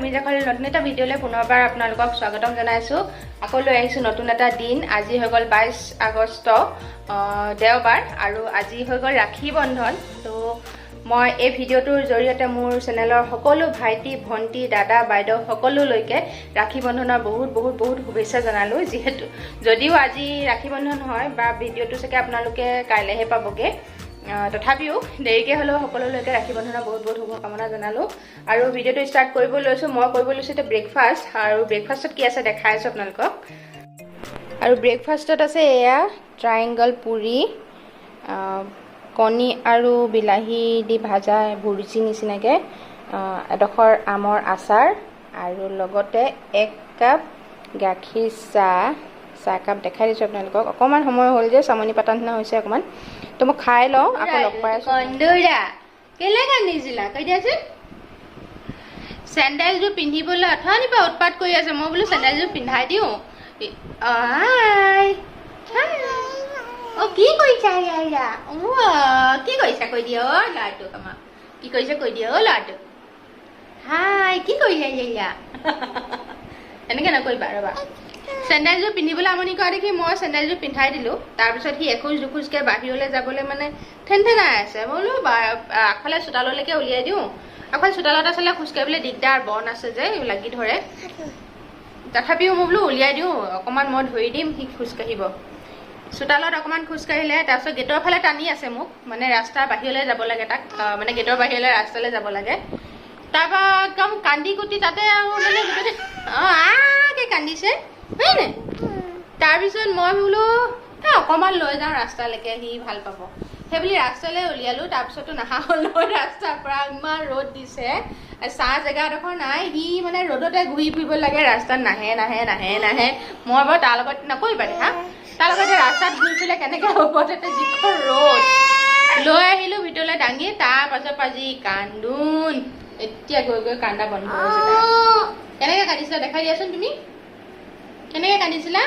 Rumiz Aakhol নতুন এটা ভিডিঅ'লৈ পুনৰবাৰ আপোনালোকক স্বাগতম জনাইছো আকৌ লৈ আহিছো নতুন এটা দিন আজি হৈ গল 22 আগষ্ট দেওবাৰ আৰু আজি হৈ গল ৰাখী বন্ধন তো মই এই ভিডিঅ'টোৰ জৰিয়তে মোৰ চেনেলৰ সকলো ভাইটি ভন্টি দাদা বাইদেউ সকলো লৈকে ৰাখী বন্ধনৰ বহুত শুভেচ্ছা জনালো যেহেতু যদিও আজি ৰাখী বন্ধন হয় বা ভিডিঅ'টো চাগে আপোনালোকে কাইলৈহে পাবগে তথাপিও দেৰিকে হলো সকলোলৈকে ৰাখী বন্ধনৰ বহুত শুভকামনা জনালো আৰু ভিডিঅ'টো ষ্টাৰ্ট কৰিব লৈছো মই কৰিব লৈছো এটা ব্ৰেকফাষ্ট আৰু ব্ৰেকফাষ্টত কি আছে দেখাই আছো আপোনালোকক আৰু ব্ৰেকফাষ্টত আছে এয়া ট্ৰায়াঙ্গল পুৰি কণী আৰু বিলাহী দি ভাজা ভুৰ্জি নিচিনাকে এডখৰ আমৰ আচাৰ আৰু লগতে 1 কাপ গাখীৰ চাহ কাপ দেখাই দিছো আপোনালোকক অকমান সময় হ'ল যে সামনি পাতা নিচিনা হৈছে অকমান তো মই খাই লওঁ আকৌ লগ পাই আছো কন্দুৰা কেলে কান্দিছিলা কৈ দিয়াচোন চেণ্ডেলযোৰ পিন্ধিবলৈ অথনি পৰা উৎপাত কৰি আছে মই বোলো চেণ্ডেলযোৰ পিন্ধাই দিওঁ কি কৰিছা ইয়াৰা কি কৰিছা কৈ দিয়া ল'ৰাটো আমাৰ কি কৰিছে কৈ দিয়া ল'ৰাটো হাই কি কৰিছা ইয়াৰা এনেকৈ নকৰিবা ৰ'বা চেণ্ডেলযোৰ পিন্ধিবলৈ আমনি কৰা দেখি মই চেণ্ডেলযোৰ পিন্ধাই দিলোঁ তাৰপিছত সি এখোজ দুখোজকৈ বাহিৰলৈ যাবলৈ মানে ঠেনঠেনাই আছে মই বোলো আগফালে চোতাললৈকে উলিয়াই দিওঁ আগফালে চোতালত আচলতে খোজকাঢ়িবলৈ দিগদাৰ বন আছে যে লাগি ধৰে তথাপিও মই বোলো উলিয়াই দিওঁ অকণমান মই ধৰি দিম সি খোজকাঢ়িব চোতালত অকণমান খোজকাঢ়িলে তাৰপিছত গেটৰ ফালে টানি আছে মোক মানে ৰাস্তাৰ বাহিৰলৈ যাব লাগে তাক মানে গেটৰ বাহিৰলৈ ৰাস্তালৈ যাব লাগে তাৰপৰা একদম কান্দি কুটি তাতে আৰু মানে গোটেই আকে কান্দিছে হয় নে তাৰপিছত মই বোলো অকণমান লৈ যাওঁ ৰাস্তালৈকে সি ভাল পাব সেইবুলি ৰাস্তালৈ উলিয়ালোঁ তাৰপিছতো নাহা হ'ল নহয় ৰাস্তাৰ পৰা ইমান ৰ'দ দিছে চাহ জেগা এডোখৰ নাই সি মানে ৰ'দতে ঘূৰি ফুৰিব লাগে ৰাস্তাত নাহে মই বাৰু তাৰ লগত নকৰিবা হা তাৰ লগতে ৰাস্তাত ঘূৰি ফুৰিলে কেনেকৈ হ'ব তাতে যিখন ৰ'দ লৈ আহিলোঁ ভিতৰলৈ দাঙি তাৰপাছত পাজি কান্দোন এতিয়া গৈ কান্দা বন্ধ হৈছে কেনেকৈ কান্দিছিলা দেখাই দিয়াচোন তুমি কেনেকৈ কান্দিছিলা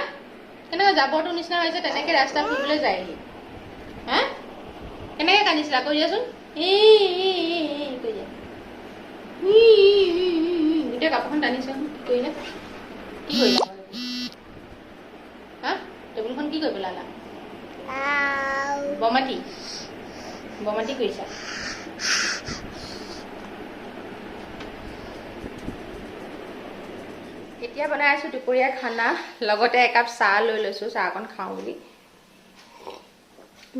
কেনেকৈ জাবৰটো নিচিনা হৈছে তেনেকৈ ৰাস্তা ফুৰিবলৈ যায়হি হা কেনেকৈ কান্দিছিলা কৈ দিয়াচোন কৈ দিয়া গোটেই কাপোৰখন টানিছা কি কৰিলা কি কৰিলা হা টেবুলখন কি কৰি পেলালা বমাটি কৰিছা এতিয়া বনাই আছো দুপৰীয়া খানা লগতে একাপ চাহ লৈ লৈছো চাহ অকণ খাওঁ বুলি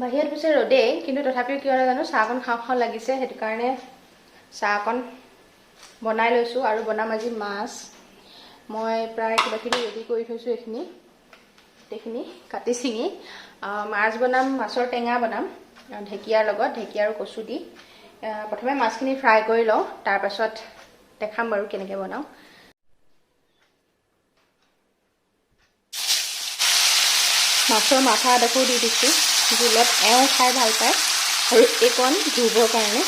বাহিৰত পিছে ৰ'দেই কিন্তু তথাপিও কিয় নাজানো চাহ অকণ খাওঁ লাগিছে সেইটো কাৰণে চাহ অকণ বনাই লৈছো আৰু বনাম আজি মাছ মই প্ৰায় কিবাকিবি ৰেডি কৰি থৈছোঁ গোটেইখিনি কাটি চিঙি মাছ বনাম মাছৰ টেঙা বনাম ঢেকীয়াৰ লগত ঢেকীয়া আৰু কচু দি প্ৰথমে মাছখিনি ফ্ৰাই কৰি লওঁ তাৰপাছত দেখাম বাৰু কেনেকৈ বনাওঁ মাছৰ মাথা এডোখৰ দি দিছোঁ জোলত এওঁ খাই ভাল পায় আৰু এইকণ ধুবৰ কাৰণে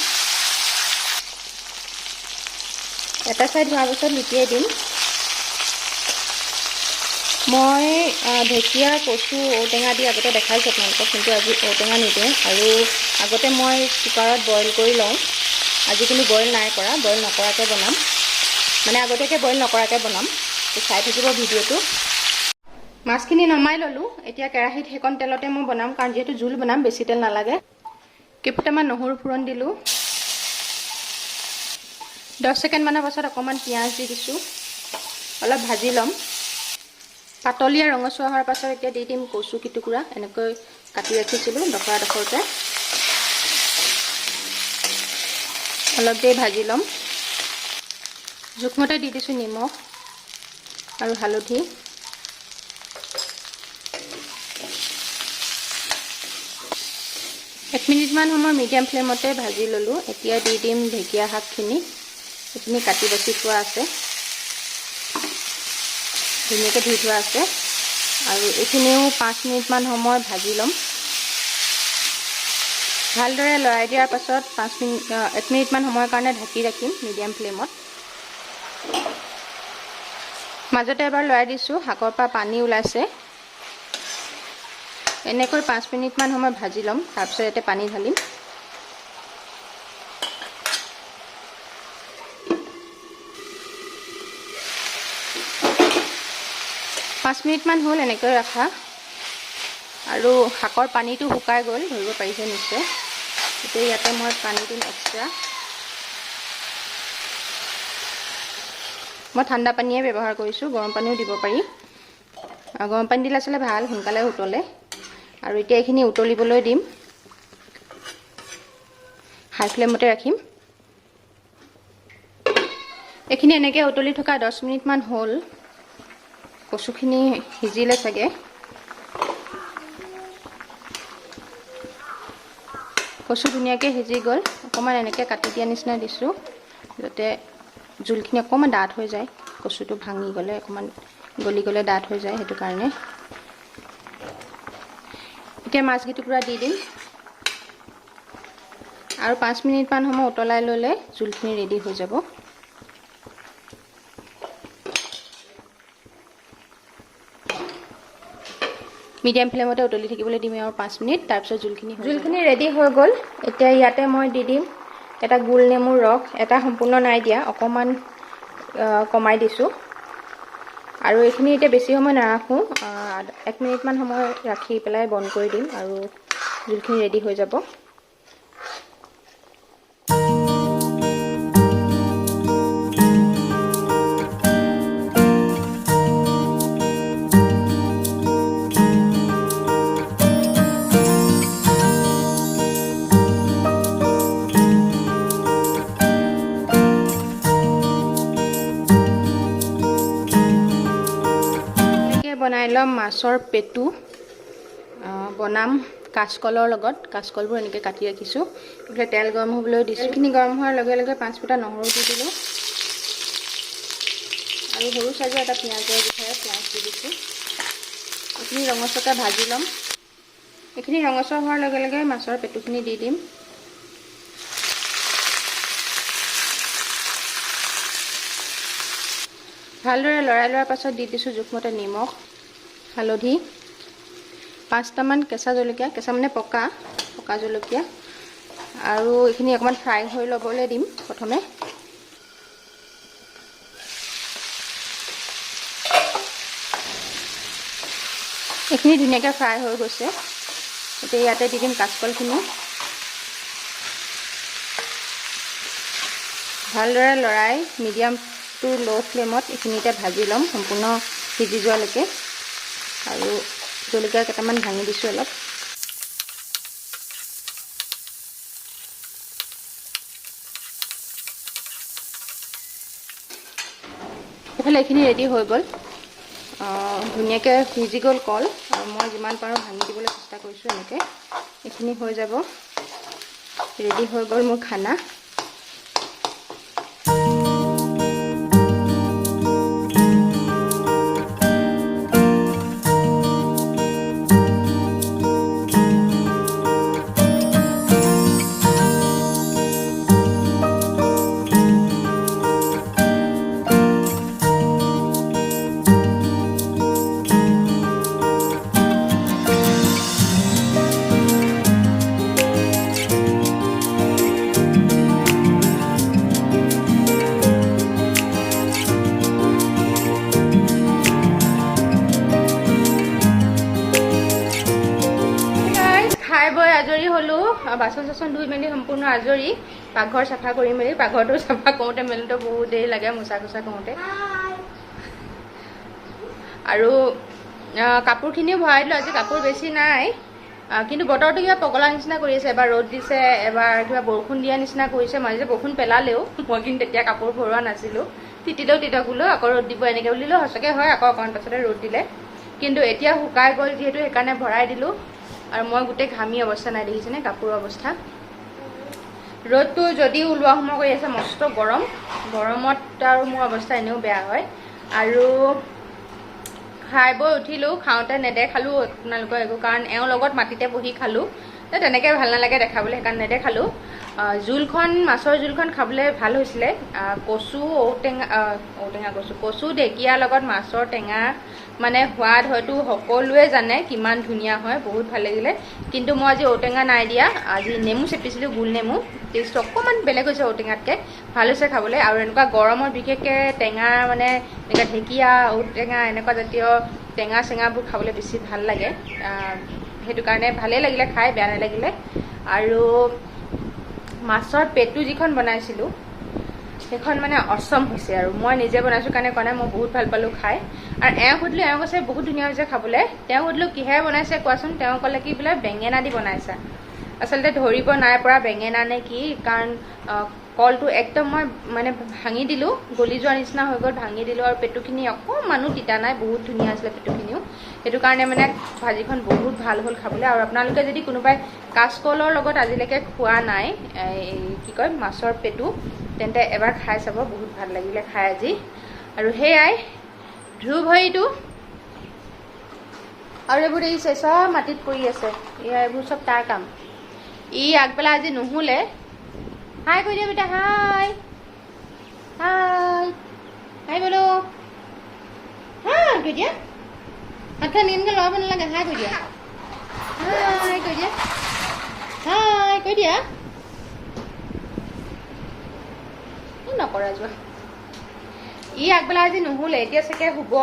এটা চাইড হোৱাৰ পিছত লুটিয়াই দিম মই ঢেকীয়া কচু ঔটেঙা দি আগতে দেখাইছোঁ আপোনালোকক কিন্তু আজি ঔটেঙা নিদিওঁ আৰু আগতে মই কুকাৰত বইল কৰি লওঁ আজি কিন্তু বইল নাই কৰা বইল নকৰাকৈ বনাম মানে আগতীয়াকৈ বইল নকৰাকৈ বনাম চাই থাকিব ভিডিঅ'টো মাছখিনি নমাই ল'লোঁ এতিয়া কেৰাহীত সেইকণ তেলতে মই বনাম কাৰণ যিহেতু জোল বনাম বেছি তেল নালাগে কেইফুটামান নহৰু ফোৰণ দিলোঁ 10 ছেকেণ্ডমানৰ পাছত অকণমান পিঁয়াজ দি দিছোঁ অলপ ভাজি ল'ম পাতলীয়া ৰঙচুৱা হোৱাৰ পাছত এতিয়া দি দিম কচু কিটুকুৰা এনেকৈ কাটি ৰাখিছিলোঁ ডখৰকৈ অলপ দেৰি ভাজি ল'ম জোখমতে দি দিছোঁ নিমখ আৰু হালধি 1 মিনিটমান সময় মিডিয়াম ফ্লেমতে ভাজি ল'লোঁ এতিয়া দি দিম ঢেকীয়া শাকখিনি এইখিনি কাটি বাছি থোৱা আছে ধুনীয়াকৈ ধুই থোৱা আছে আৰু এইখিনিও 5 মিনিটমান সময় ভাজি ল'ম ভালদৰে লৰাই দিয়াৰ পাছত 1 মিনিটমান সময়ৰ কাৰণে ঢাকি ৰাখিম মিডিয়াম ফ্লেমত মাজতে এবাৰ লৰাই দিছোঁ শাকৰ পৰা পানী ওলাইছে এনেকৈ 5 মিনিটমান সময় ভাজি ল'ম তাৰপিছত ইয়াতে পানী ঢালিম 5 মিনিটমান হ'ল এনেকৈ ৰাখা আৰু শাকৰ পানীটো শুকাই গ'ল ধৰিব পাৰিছে নিশ্চয় এতিয়া ইয়াতে মই পানী দিম এক্সট্ৰা মই ঠাণ্ডা পানীয়ে ব্যৱহাৰ কৰিছোঁ গৰম পানীও দিব পাৰি গৰম পানী দিলে আসলে ভাল সোনকালে উতলে আৰু এতিয়া এইখিনি উতলিবলৈ দিম হাই ফ্লেমতে ৰাখিম এইখিনি এনেকৈ উতলি থকা 10 মিনিটমান হ'ল কচুখিনি সিজিলে চাগে কচু ধুনীয়াকৈ সিজি গ'ল অকণমান এনেকৈ কাটি দিয়া নিচিনা দিছোঁ যাতে জোলখিনি অকণমান ডাঠ হৈ যায় কচুটো ভাঙি গ'লে অকণমান গলি গ'লে ডাঠ হৈ যায় সেইটো কাৰণে এতিয়া মাছকেইটুকুৰা দি দিম আৰু 5 মিনিটমান সময় উতলাই ল'লে জোলখিনি ৰেডি হৈ যাব মিডিয়াম ফ্লেমতে উতলি থাকিবলৈ দিম আৰু 5 মিনিট তাৰপিছত জোলখিনি ৰেডি হৈ গ'ল এতিয়া ইয়াতে মই দি দিম এটা গোল নেমুৰ ৰস এটা সম্পূৰ্ণ নাই দিয়া অকণমান কমাই দিছোঁ আৰু এইখিনি এতিয়া বেছি সময় নাৰাখোঁ 1 মিনিটমান সময় ৰাখি পেলাই বন্ধ কৰি দিম আৰু জোলখিনি ৰেডি হৈ যাব বনাই লম মাছৰ পেটু বনাম কাচকলৰ লগত কাচকলবোৰ এনেকৈ কাটি ৰাখিছোঁ এইফালে তেল গৰম হ'বলৈ দিছোঁ এইখিনি গৰম হোৱাৰ লগে লগে 5 ফুটা নহৰু দি দিলোঁ আৰু সৰু চাইজৰ এটা পিঁয়াজৰ জোখেৰে পিঁয়াজ দি দিছোঁ এইখিনি ৰঙচুৱাকৈ ভাজি ল'ম এইখিনি ৰঙচুৱা হোৱাৰ লগে লগে মাছৰ পেটুখিনি দি দিম ভালদৰে লৰাই লোৱাৰ পাছত দি দিছোঁ জোখমতে নিমখ হালধি 5টামান কেঁচা জলকীয়া কেঁচা মানে পকা জলকীয়া আৰু এইখিনি অকণমান ফ্ৰাই হৈ ল'বলৈ দিম প্ৰথমে এইখিনি ধুনীয়াকৈ ফ্ৰাই হৈ গৈছে এতিয়া ইয়াতে দি দিম কাচকলখিনি ভালদৰে লৰাই মিডিয়াম টু ল' ফ্লেমত এইখিনিতে ভাজি ল'ম সম্পূৰ্ণ সিজি যোৱালৈকে আৰু জলকীয়া কেইটামান ভাঙি দিছোঁ অলপ এইফালে এইখিনি ৰেডি হৈ গ'ল ধুনীয়াকৈ সিজি গ'ল কল আৰু মই যিমান পাৰোঁ ভাঙি দিবলৈ চেষ্টা কৰিছোঁ এনেকৈ এইখিনি হৈ যাব ৰেডি হৈ গ'ল মোৰ খানা আজৰি হলো বাসন চাসন ধুই মেলি সম্পূৰ্ণ আজৰি পাকঘৰ চাফা কৰি মেলি পাকঘৰটো চাফা কৰোঁতে মেলোতে বহুত দেৰি লাগে মোচা কোচা কৰোঁতে আৰু কাপোৰখিনিও ভৰাই দিলোঁ আজি কাপোৰ বেছি নাই কিন্তু বতৰটো কিবা পগলা নিচিনা কৰি আছে এবাৰ ৰ'দ দিছে এবাৰ কিবা বৰষুণ দিয়া নিচিনা কৰিছে মাজে বৰষুণ পেলালেও মই কিন্তু তেতিয়া কাপোৰ ভৰোৱা নাছিলোঁ তিতিলেও বোলো আকৌ ৰ'দ দিব এনেকৈ বুলিলেও সঁচাকৈ হয় আকৌ অকণমান পাছতে ৰ'দ দিলে কিন্তু এতিয়া শুকাই গ'ল যিহেতু সেইকাৰণে ভৰাই দিলোঁ আৰু মই গোটেই ঘামি অৱস্থা নাই দেখিছেনে কাপোৰৰ অৱস্থা ৰ'দটো যদি ওলোৱা সময় কৰি আছে মস্ত গৰমত আৰু মোৰ অৱস্থা এনেও বেয়া হয় আৰু খাই বৈ উঠিলোঁ খাওঁতে নেদেখালোঁ আপোনালোকৰ একো কাৰণ এওঁৰ লগত মাটিতে বহি খালোঁ তেনেকৈ ভাল নালাগে দেখাবলৈ সেইকাৰণে নেদেখালোঁ জোলখন মাছৰ জোলখন খাবলৈ ভাল হৈছিলে কচু কচু ঢেকীয়াৰ লগত মাছৰ টেঙা মানে সোৱাদ হয়তো সকলোৱে জানে কিমান ধুনীয়া হয় বহুত ভাল লাগিলে কিন্তু মই আজি ঔটেঙা নাই দিয়া আজি নেমু চেপিছিলোঁ গোল নেমু টেষ্ট অকণমান বেলেগ হৈছে ঔটেঙাতকৈ ভাল হৈছে খাবলৈ আৰু এনেকুৱা গৰমত বিশেষকৈ টেঙা মানে এনেকুৱা ঢেকীয়া ঔটেঙা এনেকুৱা জাতীয় টেঙা চেঙাবোৰ খাবলৈ বেছি ভাল লাগে সেইটো কাৰণে ভালেই লাগিলে খাই বেয়া নালাগিলে আৰু মাছৰ পেটু যিখন বনাইছিলোঁ সেইখন মানে অসম হৈছে আৰু মই নিজে বনাইছোঁ কাৰণে কোৱা নাই মই বহুত ভাল পালোঁ খাই আৰু এওঁ সুধিলোঁ এওঁ কৈছে বহুত ধুনীয়া হৈছে খাবলৈ তেওঁ সুধিলোঁ কিহেৰে বনাইছে কোৱাচোন তেওঁ ক'লে কি বোলে বেঙেনা দি বনাইছে আচলতে ধৰিব নাই পৰা বেঙেনা নে কি কাৰণ কলটো একদম মই মানে ভাঙি দিলোঁ গলি যোৱাৰ নিচিনা হৈ গ'ল ভাঙি দিলোঁ আৰু পেটুখিনি অকণমানো তিতা নাই বহুত ধুনীয়া আছিলে পেটুখিনিও সেইটো কাৰণে মানে ভাজিখন বহুত ভাল হ'ল খাবলৈ আৰু আপোনালোকে যদি কোনোবাই কাচকলৰ লগত আজিলৈকে খোৱা নাই কি কয় মাছৰ পেটু তেন্তে এবাৰ খাই চাব বহুত ভাল লাগিলে খাই আজি আৰু সেয়াই ধ্ৰুৱ ভৰিটো আৰু এইবোৰ দেখিছে চব মাটিত পৰি আছে এইবোৰ চব তাৰ কাম ই আগবেলা আজি নুশুলে হাই কৈ দিয়া বেটা হাই হাই হাই বোলো হাই কৈ দিয়া হাতখন এনেকৈ লৰাব নালাগে হাই কৈ দিয়া হাই কৈ দিয়া হাই কৈ দিয়া নকৰা যোৱা ই আগবেলা আজি নুশুলে এতিয়া চাগে শুব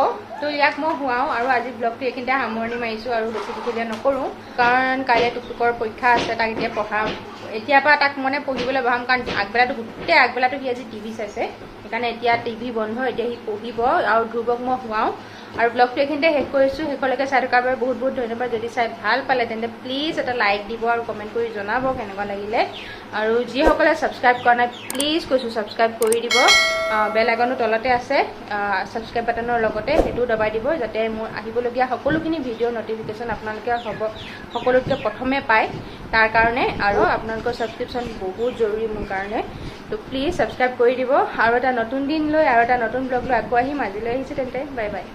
তো ইয়াক মই শুৱাওঁ আৰু আজি ব্লগটো এইখিনিতে সামৰণি মাৰিছোঁ আৰু বেছি দীঘলীয়া নকৰোঁ কাৰণ কাইলৈ টুকটুকৰ পৰীক্ষা আছে তাক এতিয়া পঢ়াম এতিয়াৰ পৰা তাক মানে পঢ়িবলৈ বহাম কাৰণ আগবেলাটো গোটেই আগবেলাটো সি আজি টিভি চাইছে সেইকাৰণে এতিয়া টিভি বন্ধ এতিয়া সি পঢ়িব আৰু ধ্ৰুৱক মই শুৱাওঁ আৰু ব্লগটো এইখিনিতে শেষ কৰিছোঁ শেষলৈকে চাই থকাৰ বাবে বহুত বহুত ধন্যবাদ যদি চাই ভাল পালে তেন্তে প্লিজ এটা লাইক দিব আৰু কমেণ্ট কৰি জনাব কেনেকুৱা লাগিলে আৰু যিসকলে ছাবস্ক্ৰাইব কৰা নাই প্লিজ কৈছোঁ ছাবস্ক্ৰাইব কৰি দিব বেল আইকনটো তলতে আছে ছাবস্ক্ৰাইব বাটনৰ লগতে সেইটোও দবাই দিব যাতে মোৰ আহিবলগীয়া সকলোখিনি ভিডিঅ' নটিফিকেশ্যন আপোনালোকে সকলোতকৈ প্ৰথমে পায় তাৰ কাৰণে আৰু আপোনালোকৰ ছাবস্ক্ৰিপশ্যন বহুত জৰুৰী মোৰ কাৰণে তো প্লিজ ছাবস্ক্ৰাইব কৰি দিব আৰু এটা নতুন দিন লৈ আৰু এটা নতুন ব্লগ লৈ আকৌ আহিম আজিলৈ আহিছোঁ তেন্তে বাই বাই